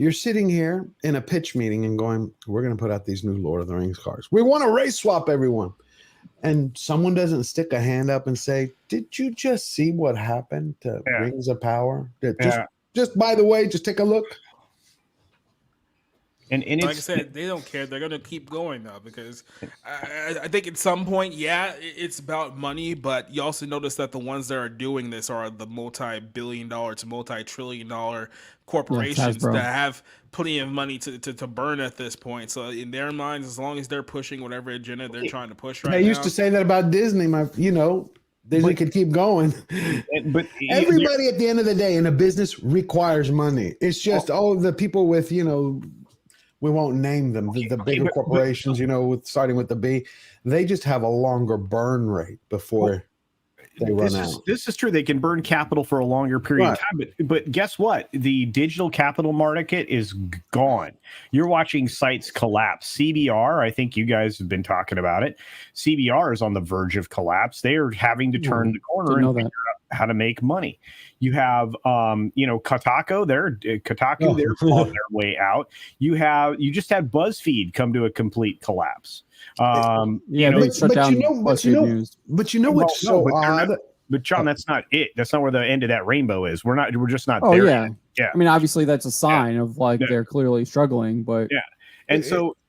You're sitting here in a pitch meeting and going, we're going to put out these new Lord of the Rings cards. We want to race swap everyone. And someone doesn't stick a hand up and say, did you just see what happened to Rings of Power? Just by the way, just take a look. And like I said, they don't care. They're going to keep going now because I think at some point, it's about money, but you also notice that the ones that are doing this are the multi-billion-dollar to multi-trillion-dollar corporations that have plenty of money to burn at this point. So in their minds, as long as they're pushing whatever agenda they're trying to push right now. They used to say that about Disney, Disney could keep going. But everybody at the end of the day in a business requires money. It's just all of the people with, we won't name them, the bigger corporations, starting with the B, they just have a longer burn rate before they run out. This is true. They can burn capital for a longer period of time. But guess what? The digital capital market is gone. You're watching sites collapse. CBR, I think you guys have been talking about it. CBR is on the verge of collapse. They are having to turn the corner and figure out how to make money. You have, Kotaku. They're on their way out. You just had BuzzFeed come to a complete collapse. But what's so odd? But John, that's not it. That's not where the end of that rainbow is. We're just not there. Yeah. I mean, obviously that's a sign of they're clearly struggling, but and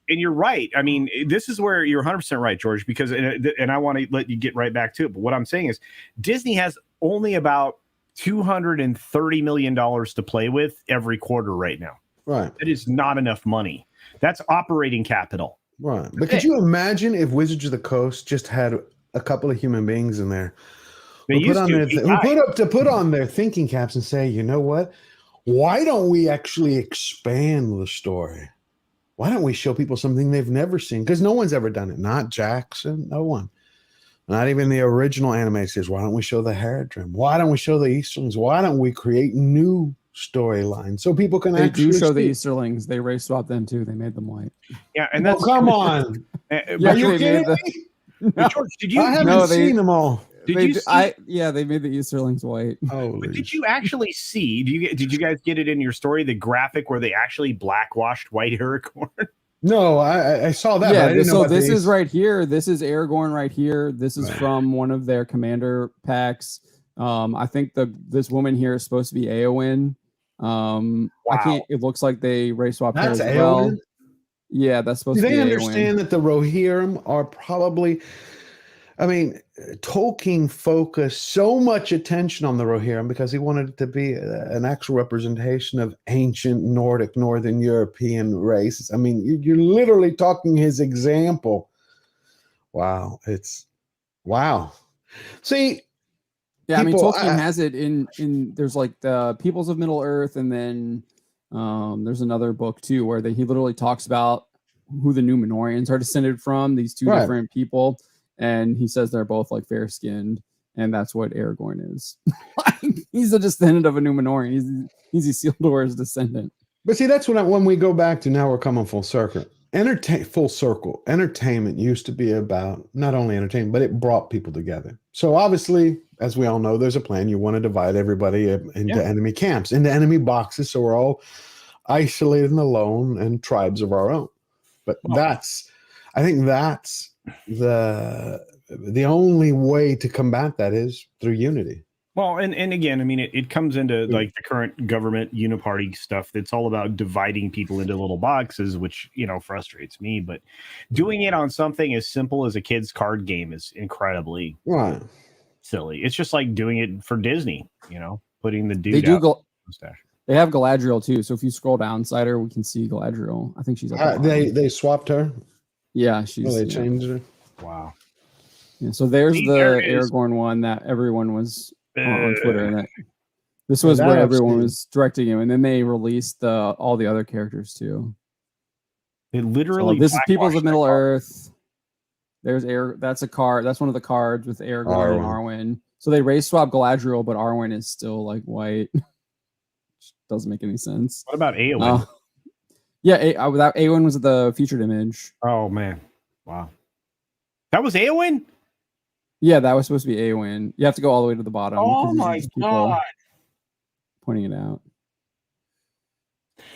you're right. I mean, this is where you're 100% right, George, because and I want to let you get right back to it. But what I'm saying is Disney has only about $230 million to play with every quarter right now. Right. That is not enough money. That's operating capital. Right. But could you imagine if Wizards of the Coast just had a couple of human beings in there who put on their thinking caps and say, you know what? Why don't we actually expand the story? Why don't we show people something they've never seen? Because no one's ever done it. Not Jackson. No one. Not even the original anime series. Why don't we show the Haradrim? Why don't we show the Easterlings? Why don't we create new storylines so people can actually do show the Easterlings? They race swapped them too. They made them white. Yeah, and that's come on. Are you kidding me? George, did you? I haven't seen them all. They made the Easterlings white. But did you actually see? Did you guys get it in your story? The graphic where they actually blackwashed White Aragorn? No, I saw that. Yeah, so this is right here. This is Aragorn right here. This is from one of their commander packs. I think this woman here is supposed to be Éowyn. I can't. It looks like they race swapped her as well. Éowyn? Yeah, that's supposed to be. They understand that the Rohirrim are probably. I mean, Tolkien focused so much attention on the Rohirrim because he wanted it to be an actual representation of ancient Nordic, Northern European races. I mean, you're literally talking his example. Wow. Wow. See, yeah, I mean, Tolkien has it in there's like the Peoples of Middle Earth, and then there's another book too where he literally talks about who the Númenóreans are descended from, these two different people. And he says they're both like fair skinned, and that's what Aragorn is. He's a descendant of a Númenórean. He's Isildur's descendant. But see, that's when we go back to now we're coming full circle. Full circle. Entertainment used to be about not only entertainment, but it brought people together. So obviously, as we all know, there's a plan. You want to divide everybody into enemy camps, into enemy boxes, so we're all isolated and alone and tribes of our own. But I think that's the only way to combat that is through unity. Well, and again, I mean, it comes into like the current government uniparty stuff. That's all about dividing people into little boxes, which, frustrates me. But doing it on something as simple as a kid's card game is incredibly silly. It's just like doing it for Disney, putting the dude mustache. They have Galadriel too. So if you scroll down, Cider, we can see Galadriel. I think she's up they swapped her. Yeah, they changed her. Wow. Yeah, so there's Aragorn one that everyone was on Twitter, and this was where everyone was directing him, and then they released all the other characters too. It literally. So this is Peoples of Middle Earth. There's that's a card. That's one of the cards with Aragorn and Arwen. So they race swap Galadriel, but Arwen is still like white. Doesn't make any sense. What about Éowyn? Without Éowyn was the featured image. Oh man, wow, that was Éowyn. Yeah, that was supposed to be Éowyn. You have to go all the way to the bottom. Oh my god! Pointing it out.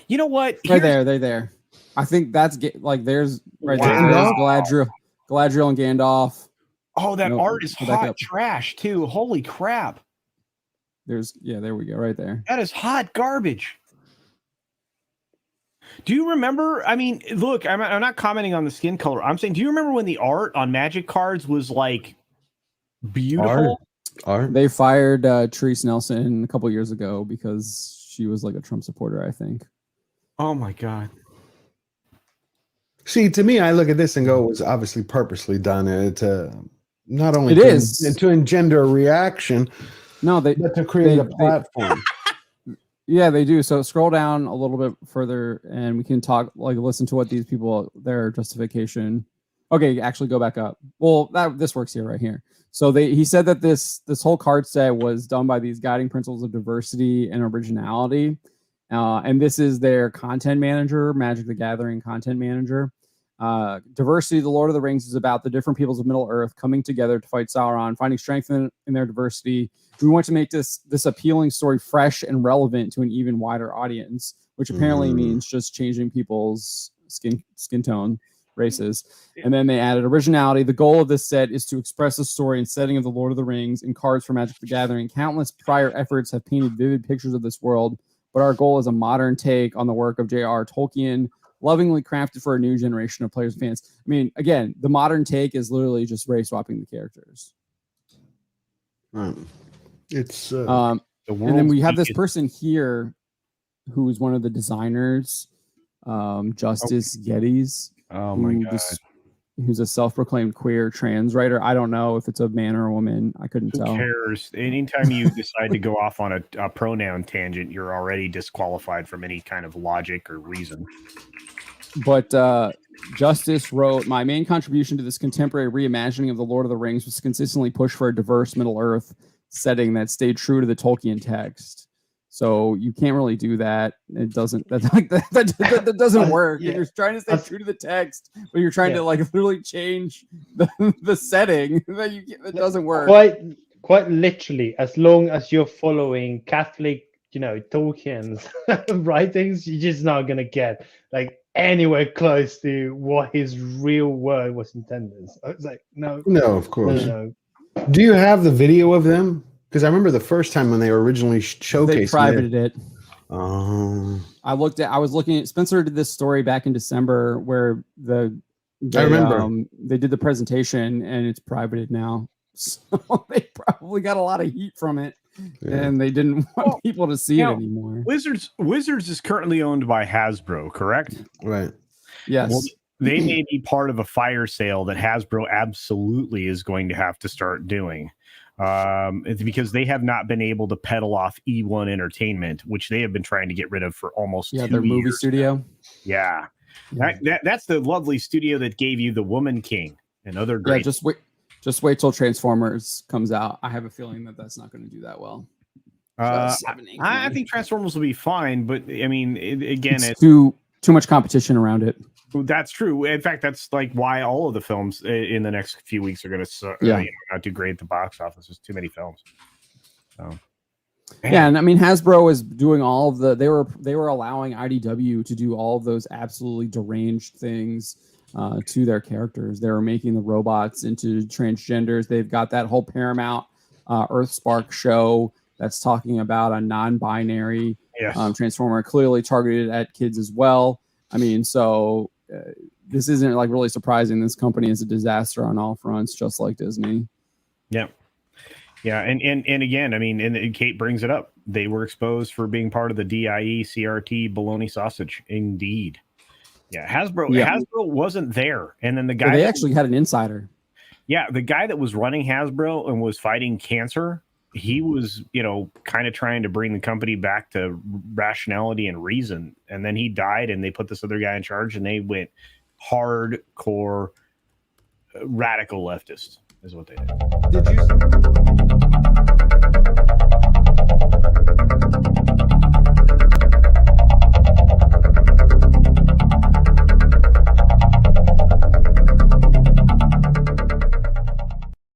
You know what? Right there, they're there. I think that's like there's right there. There's Galadriel and Gandalf. Oh, that art is hot trash too. Holy crap! There we go, right there. That is hot garbage. Do you remember? I mean, look, I'm not commenting on the skin color. I'm saying, do you remember when the art on Magic cards was like beautiful? Art. They fired Therese Nelson a couple years ago because she was like a Trump supporter, I think. Oh my God. See, to me, I look at this and go, it was obviously purposely done to not only to engender a reaction, but to create a platform. Yeah, they do. So scroll down a little bit further and we can listen to what these people, their justification. Okay, actually go back up. Well, this works here, right here. So he said that this whole card set was done by these guiding principles of diversity and originality. And this is their content manager, Magic the Gathering content manager. Diversity, the Lord of the Rings, is about the different peoples of Middle Earth coming together to fight Sauron, finding strength in their diversity. We want to make this appealing story fresh and relevant to an even wider audience, which apparently means just changing people's skin tone, races. And then they added originality. The goal of this set is to express the story and setting of the Lord of the Rings and cards for Magic the Gathering. Countless prior efforts have painted vivid pictures of this world, but our goal is a modern take on the work of J.R. Tolkien, lovingly crafted for a new generation of players and fans. I mean, again, the modern take is literally just race swapping the characters. It's and then we have this person here who is one of the designers, Justice Geddes. Oh my God. Who's a self-proclaimed queer trans writer. I don't know if it's a man or a woman. I couldn't tell. Who cares? Anytime you decide to go off on a pronoun tangent, you're already disqualified from any kind of logic or reason. But Justice wrote, my main contribution to this contemporary reimagining of the Lord of the Rings was to consistently push for a diverse Middle Earth setting that stayed true to the Tolkien text. So you can't really do that. It doesn't. That's like that doesn't work. Yeah. You're trying to stay true to the text, but you're trying to like literally change the setting. That doesn't work. Quite literally, as long as you're following Catholic, Tolkien's writings, you're just not gonna get like anywhere close to what his real word was intended. So it's like no, of course. No. Do you have the video of them? Because I remember the first time when they were originally showcased, they privated it. I was looking at Spencer did this story back in December where I remember they did the presentation and it's privated now. So they probably got a lot of heat from it, and they didn't want people to see it anymore. Wizards is currently owned by Hasbro, correct? Right. Yes. Well, they may be part of a fire sale that Hasbro absolutely is going to have to start doing. It's because they have not been able to peddle off E1 Entertainment, which they have been trying to get rid of for almost 2 years. Their movie studio. Yeah. That's the lovely studio that gave you The Woman King and other great. Yeah, just wait till Transformers comes out. I have a feeling that's not going to do that well. I think Transformers will be fine, but I mean, it's too much competition around it. That's true. In fact, that's like why all of the films in the next few weeks are going to not do great at the box office. There's too many films. So, yeah, and I mean Hasbro is doing all of they were allowing IDW to do all of those absolutely deranged things to their characters. They were making the robots into transgenders. They've got that whole Paramount Earthspark show that's talking about a non-binary transformer, clearly targeted at kids as well. I mean, so this isn't like really surprising. This company is a disaster on all fronts, just like Disney. Yeah. Yeah. And again, I mean, and Kate brings it up. They were exposed for being part of the DIE CRT bologna sausage. Indeed. Yeah. Hasbro wasn't there. And then the guy, they actually had an insider. Yeah. The guy that was running Hasbro and was fighting cancer, he was, kind of trying to bring the company back to rationality and reason. And then he died and they put this other guy in charge and they went hardcore radical leftist is what they did. Did you